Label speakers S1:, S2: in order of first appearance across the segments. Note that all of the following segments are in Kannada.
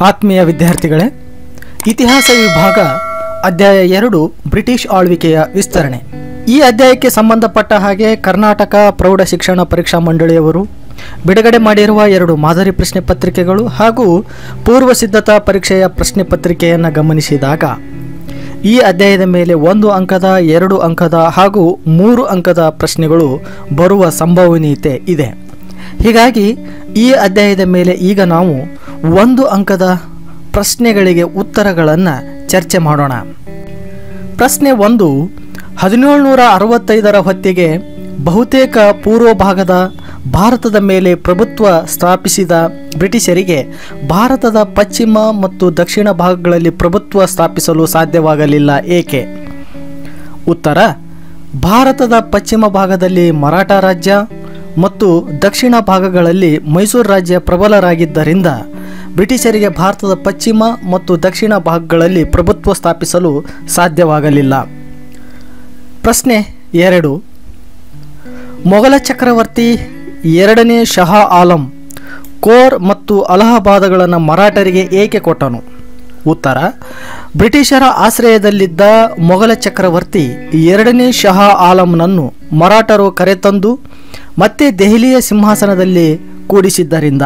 S1: ಆತ್ಮೀಯ ವಿದ್ಯಾರ್ಥಿಗಳೇ, ಇತಿಹಾಸ ವಿಭಾಗ ಅಧ್ಯಾಯ 2 ಬ್ರಿಟಿಷ್ ಆಳ್ವಿಕೆಯ ವಿಸ್ತರಣೆ. ಈ ಅಧ್ಯಾಯಕ್ಕೆ ಸಂಬಂಧಪಟ್ಟ ಹಾಗೆ ಕರ್ನಾಟಕ ಪ್ರೌಢ ಶಿಕ್ಷಣ ಪರೀಕ್ಷಾ ಮಂಡಳಿಯವರು ಬಿಡುಗಡೆ ಮಾಡಿರುವ 2 ಮಾದರಿ ಪ್ರಶ್ನೆ ಪತ್ರಿಕೆಗಳು ಹಾಗೂ ಪೂರ್ವ ಸಿದ್ಧತಾ ಪರೀಕ್ಷೆಯ ಪ್ರಶ್ನೆ ಪತ್ರಿಕೆಯನ್ನು ಗಮನಿಸಿದಾಗ ಈ ಅಧ್ಯಾಯದ ಮೇಲೆ 1 ಅಂಕದ 2 ಅಂಕದ ಹಾಗೂ 3 ಅಂಕದ ಪ್ರಶ್ನೆಗಳು ಬರುವ ಸಂಭವನೀಯತೆ ಇದೆ. ಹೀಗಾಗಿ ಈ ಅಧ್ಯಾಯದ ಮೇಲೆ ಈಗ ನಾವು 1 ಅಂಕದ ಪ್ರಶ್ನೆಗಳಿಗೆ ಉತ್ತರಗಳನ್ನು ಚರ್ಚೆ ಮಾಡೋಣ. ಪ್ರಶ್ನೆ 1, 1765ರ ಹೊತ್ತಿಗೆ ಬಹುತೇಕ ಪೂರ್ವ ಭಾಗದ ಭಾರತದ ಮೇಲೆ ಪ್ರಭುತ್ವ ಸ್ಥಾಪಿಸಿದ ಬ್ರಿಟಿಷರಿಗೆ ಭಾರತದ ಪಶ್ಚಿಮ ಮತ್ತು ದಕ್ಷಿಣ ಭಾಗಗಳಲ್ಲಿ ಪ್ರಭುತ್ವ ಸ್ಥಾಪಿಸಲು ಸಾಧ್ಯವಾಗಲಿಲ್ಲ, ಏಕೆ? ಉತ್ತರ: ಭಾರತದ ಪಶ್ಚಿಮ ಭಾಗದಲ್ಲಿ ಮರಾಠ ರಾಜ್ಯ ಮತ್ತು ದಕ್ಷಿಣ ಭಾಗಗಳಲ್ಲಿ ಮೈಸೂರು ರಾಜ್ಯ ಪ್ರಬಲರಾಗಿದ್ದರಿಂದ ಬ್ರಿಟಿಷರಿಗೆ ಭಾರತದ ಪಶ್ಚಿಮ ಮತ್ತು ದಕ್ಷಿಣ ಭಾಗಗಳಲ್ಲಿ ಪ್ರಭುತ್ವ ಸ್ಥಾಪಿಸಲು ಸಾಧ್ಯವಾಗಲಿಲ್ಲ. ಪ್ರಶ್ನೆ 2, ಮೊಘಲ ಚಕ್ರವರ್ತಿ 2ನೇ ಶಹಾ ಆಲಂ ಕೋರ್ ಮತ್ತು ಅಲಹಾಬಾದ್ಗಳನ್ನು ಮರಾಠರಿಗೆ ಏಕೆ ಕೊಟ್ಟನು? ಉತ್ತರ: ಬ್ರಿಟಿಷರ ಆಶ್ರಯದಲ್ಲಿದ್ದ ಮೊಘಲ ಚಕ್ರವರ್ತಿ 2ನೇ ಶಹಾ ಆಲಂನನ್ನು ಮರಾಠರು ಕರೆತಂದು ಮತ್ತೆ ದೆಹಲಿಯ ಸಿಂಹಾಸನದಲ್ಲಿ ಕೂಡಿಸಿದ್ದರಿಂದ.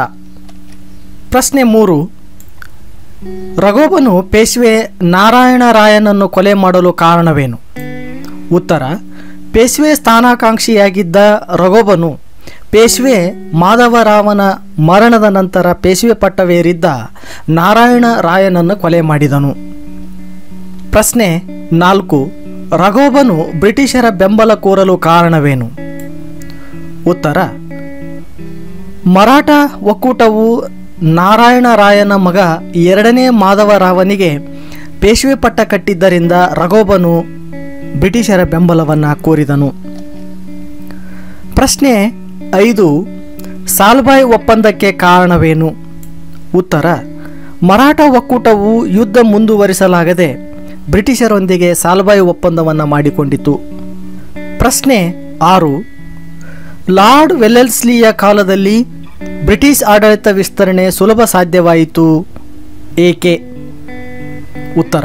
S1: ಪ್ರಶ್ನೆ 3, ರಘೋಬನು ಪೇಶ್ವೆ ನಾರಾಯಣ ರಾಯನನ್ನು ಕೊಲೆ ಮಾಡಲು ಕಾರಣವೇನು? ಉತ್ತರ: ಪೇಶ್ವೆ ಸ್ಥಾನಾಕಾಂಕ್ಷಿಯಾಗಿದ್ದ ರಘೋಬನು ಪೇಶ್ವೆ ಮಾಧವರಾವನ ಮರಣದ ನಂತರ ಪೇಶ್ವೆ ಪಟ್ಟವೇರಿದ್ದ ನಾರಾಯಣ ರಾಯನನ್ನು ಕೊಲೆ ಮಾಡಿದನು. ಪ್ರಶ್ನೆ 4, ರಘೋಬನು ಬ್ರಿಟಿಷರ ಬೆಂಬಲ ಕೋರಲು ಕಾರಣವೇನು? ಉತ್ತರ: ಮರಾಠ ಒಕ್ಕೂಟವು ನಾರಾಯಣ ರಾಯನ ಮಗ 2ನೇ ಮಾಧವರಾವನಿಗೆ ಪೇಶ್ವೆ ಪಟ್ಟ ಕಟ್ಟಿದ್ದರಿಂದ ರಘೋಬನು ಬ್ರಿಟಿಷರ ಬೆಂಬಲವನ್ನು ಕೋರಿದನು. ಪ್ರಶ್ನೆ 5, ಸಾಲ್ಬಾಯ್ ಒಪ್ಪಂದಕ್ಕೆ ಕಾರಣವೇನು? ಉತ್ತರ: ಮರಾಠ ಒಕ್ಕೂಟವು ಯುದ್ಧ ಮುಂದುವರಿಸಲಾಗದೆ ಬ್ರಿಟಿಷರೊಂದಿಗೆ ಸಾಲ್ಬಾಯ್ ಒಪ್ಪಂದವನ್ನು ಮಾಡಿಕೊಂಡಿತು. ಪ್ರಶ್ನೆ 6, ಲಾರ್ಡ್ ವೆಲ್ಲೆಸ್ಲಿಯ ಕಾಲದಲ್ಲಿ ಬ್ರಿಟಿಷ್ ಆಡಳಿತ ವಿಸ್ತರಣೆ ಸುಲಭ ಸಾಧ್ಯವಾಯಿತು, ಏಕೆ? ಉತ್ತರ: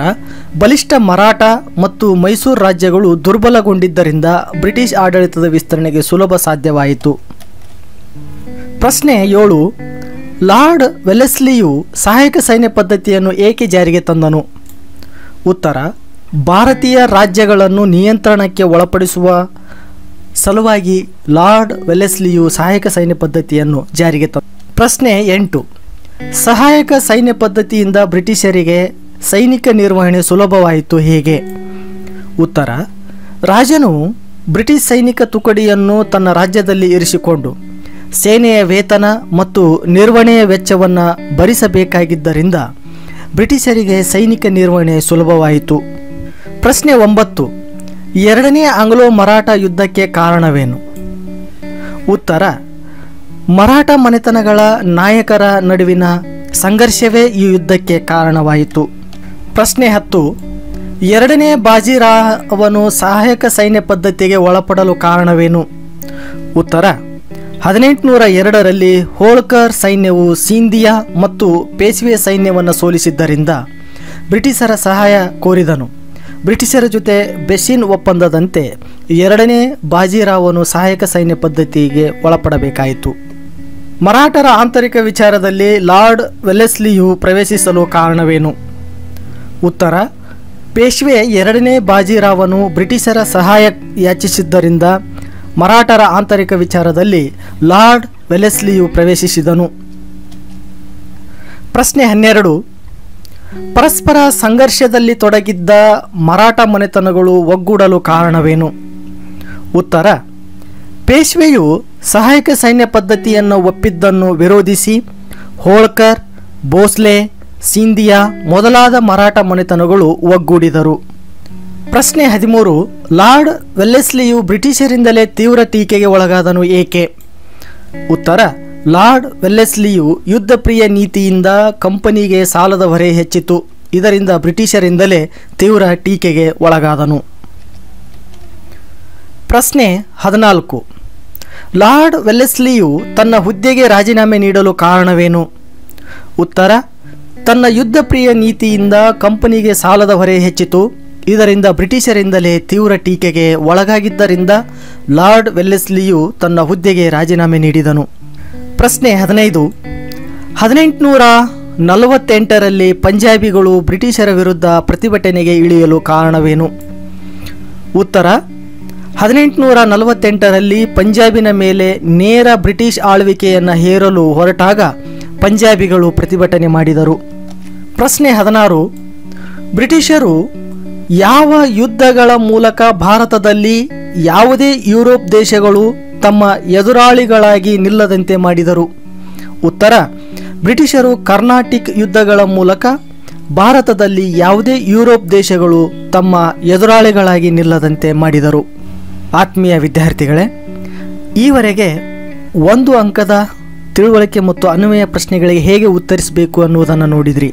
S1: ಬಲಿಷ್ಠ ಮರಾಠ ಮತ್ತು ಮೈಸೂರು ರಾಜ್ಯಗಳು ದುರ್ಬಲಗೊಂಡಿದ್ದರಿಂದ ಬ್ರಿಟಿಷ್ ಆಡಳಿತದ ವಿಸ್ತರಣೆಗೆ ಸುಲಭ ಸಾಧ್ಯವಾಯಿತು. ಪ್ರಶ್ನೆ 7, ಲಾರ್ಡ್ ವೆಲ್ಲೆಸ್ಲಿಯು ಸಹಾಯಕ ಸೈನ್ಯ ಪದ್ಧತಿಯನ್ನು ಏಕೆ ಜಾರಿಗೆ ತಂದನು? ಉತ್ತರ: ಭಾರತೀಯ ರಾಜ್ಯಗಳನ್ನು ನಿಯಂತ್ರಣಕ್ಕೆ ಒಳಪಡಿಸುವ ಸಲುವಾಗಿ ಲಾರ್ಡ್ ವೆಲ್ಲೆಸ್ಲಿಯು ಸಹಾಯಕ ಸೈನ್ಯ ಪದ್ಧತಿಯನ್ನು ಜಾರಿಗೆ ತಂದ. ಪ್ರಶ್ನೆ 8, ಸಹಾಯಕ ಸೈನ್ಯ ಪದ್ಧತಿಯಿಂದ ಬ್ರಿಟಿಷರಿಗೆ ಸೈನಿಕ ನಿರ್ವಹಣೆ ಸುಲಭವಾಯಿತು, ಹೇಗೆ? ಉತ್ತರ: ರಾಜನು ಬ್ರಿಟಿಷ್ ಸೈನಿಕ ತುಕಡಿಯನ್ನು ತನ್ನ ರಾಜ್ಯದಲ್ಲಿ ಇರಿಸಿಕೊಂಡು ಸೇನೆಯ ವೇತನ ಮತ್ತು ನಿರ್ವಹಣೆಯ ವೆಚ್ಚವನ್ನು ಭರಿಸಬೇಕಾಗಿದ್ದರಿಂದ ಬ್ರಿಟಿಷರಿಗೆ ಸೈನಿಕ ನಿರ್ವಹಣೆ ಸುಲಭವಾಯಿತು. ಪ್ರಶ್ನೆ 9, 2ನೇ ಆಂಗ್ಲೋ ಮರಾಠ ಯುದ್ಧಕ್ಕೆ ಕಾರಣವೇನು? ಉತ್ತರ: ಮರಾಠ ಮನೆತನಗಳ ನಾಯಕರ ನಡುವಿನ ಸಂಘರ್ಷವೇ ಈ ಯುದ್ಧಕ್ಕೆ ಕಾರಣವಾಯಿತು. ಪ್ರಶ್ನೆ 10, 2ನೇ ಬಾಜಿರಾವನು ಸಹಾಯಕ ಸೈನ್ಯ ಪದ್ಧತಿಗೆ ಒಳಪಡಲು ಕಾರಣವೇನು? ಉತ್ತರ: 1802ರಲ್ಲಿ ಹೋಳ್ಕರ್ ಸೈನ್ಯವು ಸಿಂಧಿಯಾ ಮತ್ತು ಪೇಶ್ವೆ ಸೈನ್ಯವನ್ನು ಸೋಲಿಸಿದ್ದರಿಂದ ಬ್ರಿಟಿಷರ ಸಹಾಯ ಕೋರಿದನು. ಬ್ರಿಟಿಷರ ಜೊತೆ ಬೆಸಿನ್ ಒಪ್ಪಂದದಂತೆ 2ನೇ ಬಾಜಿರಾವನು ಸಹಾಯಕ ಸೈನ್ಯ ಪದ್ಧತಿಗೆ ಒಳಪಡಬೇಕಾಯಿತು. ಮರಾಠರ ಆಂತರಿಕ ವಿಚಾರದಲ್ಲಿ ಲಾರ್ಡ್ ವೆಲ್ಲೆಸ್ಲಿಯು ಪ್ರವೇಶಿಸಲು ಕಾರಣವೇನು? ಉತ್ತರ: ಪೇಶ್ವೆ 2ನೇ ಬಾಜಿರಾವನು ಬ್ರಿಟಿಷರ ಸಹಾಯ ಯಾಚಿಸಿದ್ದರಿಂದ ಮರಾಠರ ಆಂತರಿಕ ವಿಚಾರದಲ್ಲಿ ಲಾರ್ಡ್ ವೆಲ್ಲೆಸ್ಲಿಯು ಪ್ರವೇಶಿಸಿದನು. ಪ್ರಶ್ನೆ 12, ಪರಸ್ಪರ ಸಂಘರ್ಷದಲ್ಲಿ ತೊಡಗಿದ್ದ ಮರಾಠ ಮನೆತನಗಳು ಒಗ್ಗೂಡಲು ಕಾರಣವೇನು? ಉತ್ತರ: ಪೇಶ್ವೆಯು ಸಹಾಯಕ ಸೈನ್ಯ ಪದ್ಧತಿಯನ್ನು ಒಪ್ಪಿದ್ದನ್ನು ವಿರೋಧಿಸಿ ಹೋಳ್ಕರ್, ಭೋಸ್ಲೆ, ಸಿಂಧಿಯಾ ಮೊದಲಾದ ಮರಾಠ ಮನೆತನಗಳು ಒಗ್ಗೂಡಿದರು. ಪ್ರಶ್ನೆ 13, ಲಾರ್ಡ್ ವೆಲ್ಲೆಸ್ಲಿಯು ಬ್ರಿಟಿಷರಿಂದಲೇ ತೀವ್ರ ಟೀಕೆಗೆ ಒಳಗಾದನು, ಏಕೆ? ಉತ್ತರ: ಲಾರ್ಡ್ ವೆಲ್ಲೆಸ್ಲಿಯು ಯುದ್ಧ ಪ್ರಿಯ ನೀತಿಯಿಂದ ಕಂಪನಿಗೆ ಸಾಲದ ಹೊರೆ ಹೆಚ್ಚಿತು. ಇದರಿಂದ ಬ್ರಿಟಿಷರಿಂದಲೇ ತೀವ್ರ ಟೀಕೆಗೆ ಒಳಗಾದನು. ಪ್ರಶ್ನೆ 14, ಲಾರ್ಡ್ ವೆಲ್ಲೆಸ್ಲಿಯು ತನ್ನ ಹುದ್ದೆಗೆ ರಾಜೀನಾಮೆ ನೀಡಲು ಕಾರಣವೇನು? ಉತ್ತರ: ತನ್ನ ಯುದ್ಧಪ್ರಿಯ ನೀತಿಯಿಂದ ಕಂಪನಿಗೆ ಸಾಲದ ಹೊರೆ ಹೆಚ್ಚಿತು. ಇದರಿಂದ ಬ್ರಿಟಿಷರಿಂದಲೇ ತೀವ್ರ ಟೀಕೆಗೆ ಒಳಗಾಗಿದ್ದರಿಂದ ಲಾರ್ಡ್ ವೆಲ್ಲೆಸ್ಲಿಯು ತನ್ನ ಹುದ್ದೆಗೆ ರಾಜೀನಾಮೆ ನೀಡಿದನು. ಪ್ರಶ್ನೆ 15. 1848ರಲ್ಲಿ ಪಂಜಾಬಿಗಳು ಬ್ರಿಟಿಷರ ವಿರುದ್ಧ ಪ್ರತಿಭಟನೆಗೆ ಇಳಿಯಲು ಕಾರಣವೇನು? ಉತ್ತರ: 1848ರಲ್ಲಿ ಪಂಜಾಬಿನ ಮೇಲೆ ನೇರ ಬ್ರಿಟಿಷ್ ಆಳ್ವಿಕೆಯನ್ನು ಹೇರಲು ಹೊರಟಾಗ ಪಂಜಾಬಿಗಳು ಪ್ರತಿಭಟನೆ ಮಾಡಿದರು. ಪ್ರಶ್ನೆ 16. ಬ್ರಿಟಿಷರು ಯಾವ ಯುದ್ಧಗಳ ಮೂಲಕ ಭಾರತದಲ್ಲಿ ಯಾವುದೇ ಯುರೋಪ್ ದೇಶಗಳು ತಮ್ಮ ಎದುರಾಳಿಗಳಾಗಿ ನಿಲ್ಲದಂತೆ ಮಾಡಿದರು? ಉತ್ತರ: ಬ್ರಿಟಿಷರು ಕರ್ನಾಟಿಕ್ ಯುದ್ಧಗಳ ಮೂಲಕ ಭಾರತದಲ್ಲಿ ಯಾವುದೇ ಯುರೋಪ್ ದೇಶಗಳು ತಮ್ಮ ಎದುರಾಳಿಗಳಾಗಿ ನಿಲ್ಲದಂತೆ ಮಾಡಿದರು. ಆತ್ಮೀಯ ವಿದ್ಯಾರ್ಥಿಗಳೇ, ಈವರೆಗೆ 1 ಅಂಕದ ತಿಳುವಳಿಕೆ ಮತ್ತು ಅನ್ವಯ ಪ್ರಶ್ನೆಗಳಿಗೆ ಹೇಗೆ ಉತ್ತರಿಸಬೇಕು ಅನ್ನುವುದನ್ನು ನೋಡಿದ್ರಿ.